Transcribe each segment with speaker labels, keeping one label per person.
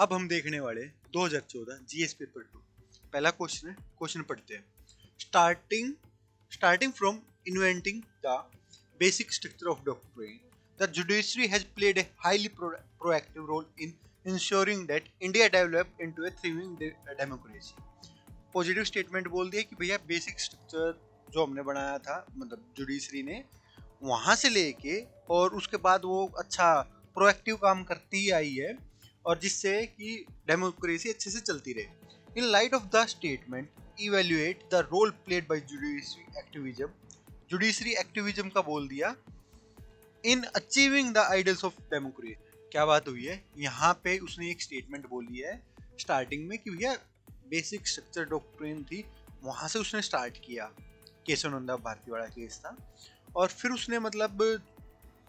Speaker 1: अब हम देखने वाले 2014 जीएस पेपर 2। पहला क्वेश्चन है, क्वेश्चन पढ़ते हैं। Starting from inventing the basic structure of doctrine, the judiciary has played a highly proactive role in ensuring that India developed into a thriving democracy। Positive statement बोल दिया कि भैया basic structure जो हमने बनाया था, मतलब जुडिशरी ने, वहां से लेके और उसके बाद वो अच्छा प्रोएक्टिव काम करती ही आई है, और जिससे कि डेमोक्रेसी अच्छे से चलती रहे। In light of the statement evaluate the role played by judiciary activism. Judiciary activism का बोल दिया in achieving the ideals of democracy. क्या बात हुई है यहाँ पे, उसने एक स्टेटमेंट बोली है स्टार्टिंग में कि भैया बेसिक स्ट्रक्चर डॉक्ट्रिन थी, वहां से उसने स्टार्ट किया। केशवानंद भारती वाला केस था, और फिर उसने मतलब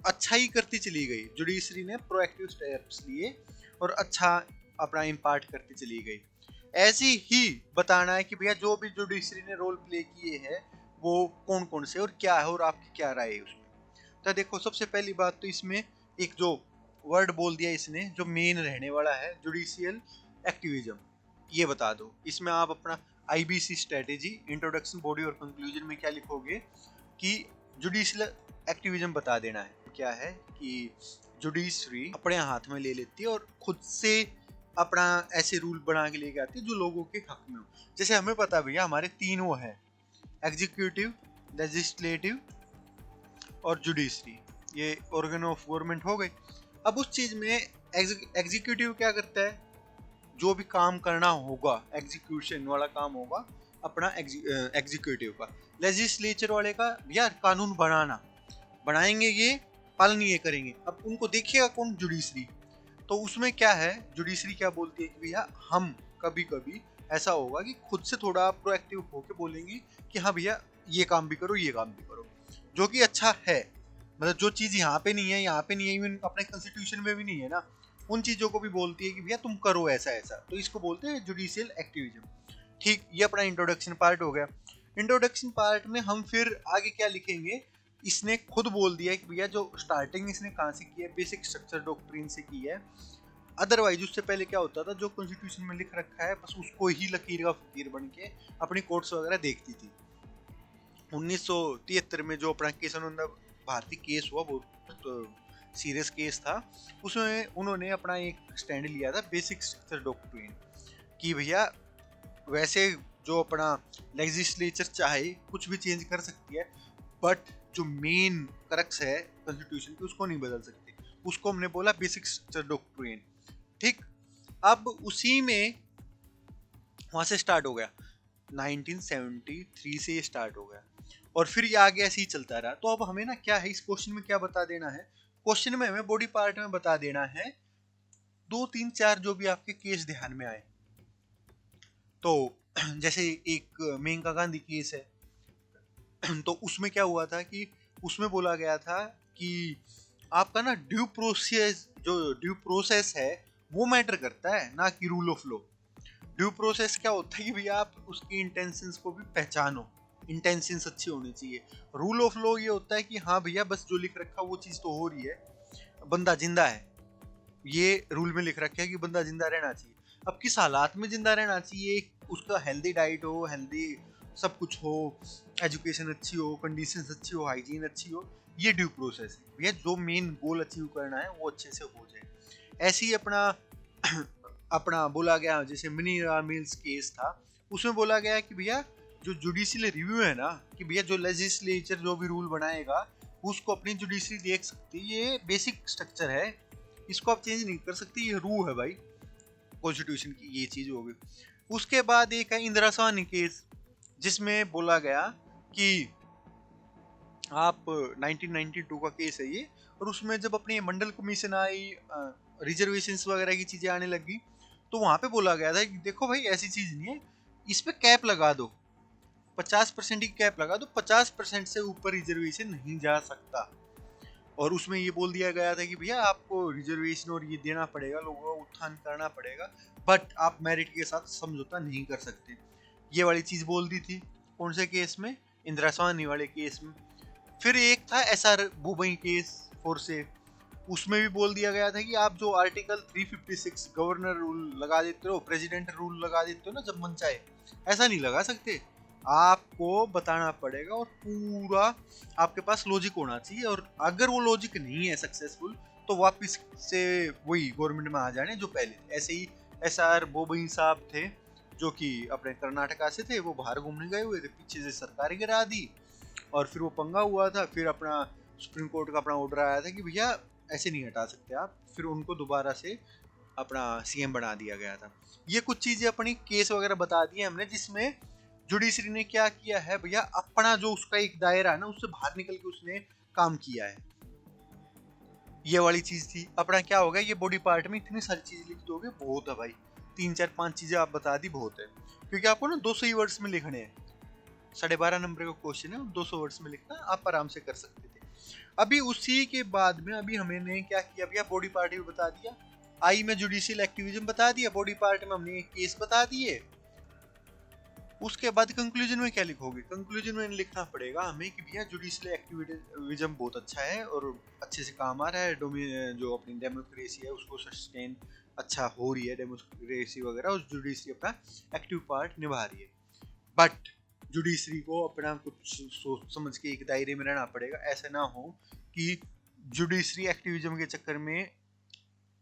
Speaker 1: अच्छा ही करती चली गई। जुडिशरी ने प्रोएक्टिव स्टेप्स लिए और अच्छा अपना इम्पार्ट करती चली गई। ऐसी ही बताना है कि भैया जो भी जुडिशरी ने रोल प्ले किए हैं वो कौन कौन से और क्या है, और आपकी क्या राय है उसमें। तो देखो, सबसे पहली बात तो इसमें एक जो वर्ड बोल दिया इसने, जो मेन रहने वाला है जुडिशियल एक्टिविज्म, ये बता दो। इसमें आप अपना आईबीसी स्ट्रेटेजी, इंट्रोडक्शन, बॉडी और कंक्लूजन में क्या लिखोगे कि जुडिशियल एक्टिविज्म बता देना है। क्या है कि जुडिशरी अपने हाथ में ले लेती है और खुद से अपना ऐसे रूल बना के लेके आती है जो लोगों के हक में हो। जैसे हमें पता है भैया हमारे तीन वो है, एग्जीक्यूटिव, लेजिस्लेटिव और जुडिशरी, ये ऑर्गन ऑफ गवर्नमेंट हो गए। अब उस चीज में एग्जीक्यूटिव क्या करता है, जो भी काम करना होगा, एग्जीक्यूशन वाला काम होगा अपना एग्जीक्यूटिव का। लेजिस्लेचर वाले का यार कानून बनाएंगे, ये पालन ये करेंगे। अब उनको देखिएगा कौन, जुडिशरी। तो उसमें क्या है, जुडिशरी क्या बोलती है कि भैया हम कभी कभी ऐसा होगा कि खुद से थोड़ा प्रोएक्टिव होके बोलेंगे कि हाँ भैया ये काम भी करो, ये काम भी करो, जो कि अच्छा है। मतलब जो चीज यहाँ पे नहीं है, इवन अपने कॉन्स्टिट्यूशन में भी नहीं है ना, उन चीजों को भी बोलती है कि भैया तुम करो ऐसा ऐसा। तो इसको बोलते हैं जुडिशियल एक्टिविज्म। ठीक, ये अपना इंट्रोडक्शन पार्ट हो गया। इंट्रोडक्शन पार्ट में हम फिर आगे क्या लिखेंगे, इसने खुद बोल दिया कि भैया जो स्टार्टिंग इसने कहाँ से की है, बेसिक स्ट्रक्चर डॉक्ट्रिन से की है। अदरवाइज उससे पहले क्या होता था, जो कॉन्स्टिट्यूशन में लिख रखा है बस उसको ही लकीर का फकीर बन के अपनी कोर्ट्स वगैरह देखती थी। 1973 में जो अपना केशवानंद भारती केस हुआ, वो तो सीरियस केस था, उसमें उन्होंने अपना एक स्टैंड लिया था बेसिक स्ट्रक्चर डॉक्ट्रिन कि भैया वैसे जो अपना लेजिस्लेचर चाहे कुछ भी चेंज कर सकती है, बट जो मेन क्रक्स है कॉन्स्टिट्यूशन की उसको नहीं बदल सकती। उसको हमने बोला बेसिक स्ट्रक्चर डॉक्ट्रिन। ठीक, अब उसी में वहां से स्टार्ट हो गया, 1973 से ये स्टार्ट हो गया, और फिर ये आगे ऐसे ही चलता रहा। तो अब हमें ना क्या है, इस क्वेश्चन में क्या बता देना है, क्वेश्चन में हमें बॉडी पार्ट में बता देना है 2 3 4 जो भी आपके केस ध्यान में आए। तो जैसे एक मेनका गांधी केस है, तो उसमें क्या हुआ था कि उसमें बोला गया था कि आपका ना ड्यू प्रोसेस है वो मैटर करता है, ना कि rule of law. Due process क्या होता है कि भैया आप उसकी इंटेंशंस को भी पहचानो, इंटेंशंस अच्छी होनी चाहिए। रूल ऑफ लॉ ये होता है कि हाँ भैया बस जो लिख रखा वो चीज तो हो रही है, बंदा जिंदा है, ये रूल में लिख रखा है कि बंदा जिंदा रहना चाहिए। अब किस हालात में जिंदा रहना चाहिए, उसका हेल्दी डाइट हो, हेल्दी सब कुछ हो, एजुकेशन अच्छी हो, कंडीशंस अच्छी हो, हाइजीन अच्छी हो, ये ड्यू प्रोसेस है भैया। जो मेन गोल अचीव करना है वो अच्छे से हो जाए। ऐसे ही अपना बोला गया, जैसे मिनीरा मिल्स केस था, उसमें बोला गया कि भैया जो जुडिशियल रिव्यू है ना, कि भैया जो लेजिस्लेचर जो भी रूल बनाएगा उसको अपनी जुडिशरी देख सकती है, ये बेसिक स्ट्रक्चर है, इसको आप चेंज नहीं कर सकती, ये रूल है भाई कॉन्स्टिट्यूशन की, ये चीज हो गई। उसके बाद एक है इंदिरा साहनी केस, जिसमें बोला गया कि आप 1992 का केस है ये, और उसमें जब अपनी मंडल कमीशन आई, रिजर्वेशंस वगैरह की चीजें आने लगी, तो वहां पे बोला गया था कि देखो भाई ऐसी चीज नहीं है, इस पे कैप लगा दो, 50% की कैप लगा दो, 50% से ऊपर रिजर्वेशन नहीं जा सकता। और उसमें ये बोल दिया गया था कि भैया आपको रिजर्वेशन और ये देना पड़ेगा, लोगों का उत्थान करना पड़ेगा, बट आप मेरिट के साथ समझौता नहीं कर सकते। ये वाली चीज बोल दी थी कौन से केस में, इंदिरा साहनी वाले केस में। फिर एक था एसआर बुबई केस 4 से, उसमें भी बोल दिया गया था कि आप जो आर्टिकल 356 गवर्नर रूल लगा देते हो, प्रेसिडेंट रूल लगा देते हो ना जब मन चाहे, ऐसा नहीं लगा सकते। आपको बताना पड़ेगा और पूरा आपके पास लॉजिक होना चाहिए, और अगर वो लॉजिक नहीं है सक्सेसफुल तो वापस से वही गवर्नमेंट में आ जाने जो पहले थे। ऐसे ही SR बोबई साहब थे जो कि अपने कर्नाटका से थे, वो बाहर घूमने गए हुए थे, पीछे से सरकार गिरा दी और फिर वो पंगा हुआ था। फिर अपना सुप्रीम कोर्ट का अपना ऑर्डर आया था कि भैया ऐसे नहीं हटा सकते आप, फिर उनको दोबारा से अपना CM बना दिया गया था। ये कुछ चीजें अपनी केस वगैरह बता दी हमने, जिसमें जुडिशरी ने क्या किया है भैया, अपना जो उसका एक दायरा है ना उससे बाहर निकल के उसने काम किया है। ये वाली चीज थी। अपना क्या होगा, ये बॉडी पार्ट में इतनी सारी चीजें लिख दोगे बहुत है भाई, 3 4 5 चीजें आप बता दी बहुत है, क्योंकि आपको ना 200 ही वर्ड्स में लिखने हैं। 12.5 नंबर का क्वेश्चन है, 200 वर्ड्स में लिखना आप आराम से कर सकते थे। अभी उसी के बाद में अभी हमने क्या किया भैया, बॉडी पार्ट भी बता दिया, आई में जुडिशियल एक्टिविज्म बता दिया, बॉडी पार्ट में हमने केस बता दिए। उसके बाद कंक्लूजन में क्या लिखोगे, कंक्लूजन में लिखना पड़ेगा हमें कि भैया जुडिशियल एक्टिविज्म बहुत अच्छा है और अच्छे से काम आ रहा है, जो अपनी डेमोक्रेसी है उसको सस्टेन अच्छा हो रही है, डेमोक्रेसी वगैरह, और जुडिशरी अपना एक्टिव पार्ट निभा रही है। बट जुडिशरी को अपना कुछ सोच समझ के एक दायरे में रहना पड़ेगा। ऐसा ना हो कि जुडिशरी एक्टिविज्म के चक्कर में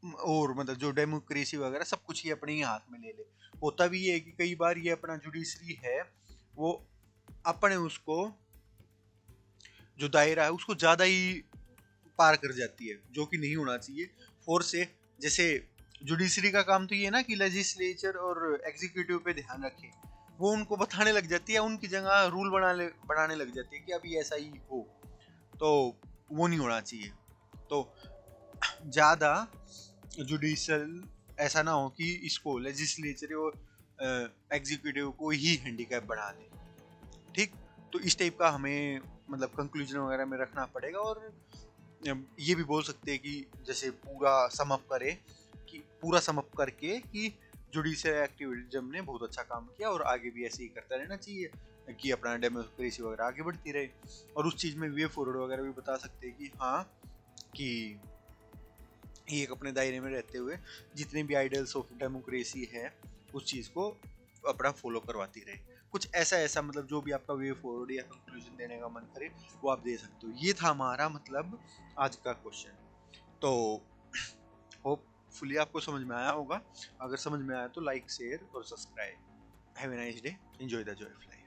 Speaker 1: और मतलब जो डेमोक्रेसी वगैरह सब कुछ ही अपने ही हाथ में ले ले। होता भी है कि कई बार ये अपना जुडिशरी है वो अपने उसको जो दायरा है उसको ज्यादा ही पार कर जाती है, जो कि नहीं होना चाहिए। फोर्स से जैसे जुडिशरी का काम तो ये ना कि लेजिस्लेचर और एग्जीक्यूटिव पे ध्यान रखे, वो उनको बताने लग जाती है, उनकी जगह रूल बनाने लग जाती है कि अभी ऐसा ही हो, तो वो नहीं होना चाहिए। तो ज़्यादा जुडिशल ऐसा ना हो कि इसको लेजिस्लेचर और एग्जीक्यूटिव को ही हैंडीकैप बना दे। ठीक, तो इस टाइप का हमें मतलब कंक्लूजन वगैरह में रखना पड़ेगा। और ये भी बोल सकते हैं कि जैसे पूरा समअप करे, कि पूरा समअप करके कि जुडिशियल एक्टिविज्म ने बहुत अच्छा काम किया और आगे भी ऐसे ही करता रहना चाहिए कि अपना डेमोक्रेसी वगैरह आगे बढ़ती रहे। और उस चीज़ में वे फॉरवर्ड वगैरह भी बता सकते हैं कि हाँ, कि एक अपने दायरे में रहते हुए जितने भी आइडियल्स ऑफ डेमोक्रेसी है उस चीज़ को अपना फॉलो करवाती रहे। कुछ ऐसा ऐसा मतलब जो भी आपका वे फॉरवर्ड या कंक्लूजन देने का मन करे वो आप दे सकते हो। ये था हमारा मतलब आज का क्वेश्चन। तो होपफुली आपको समझ में आया होगा। अगर समझ में आया तो लाइक शेयर और subscribe. Have a nice day, enjoy the Joy of life.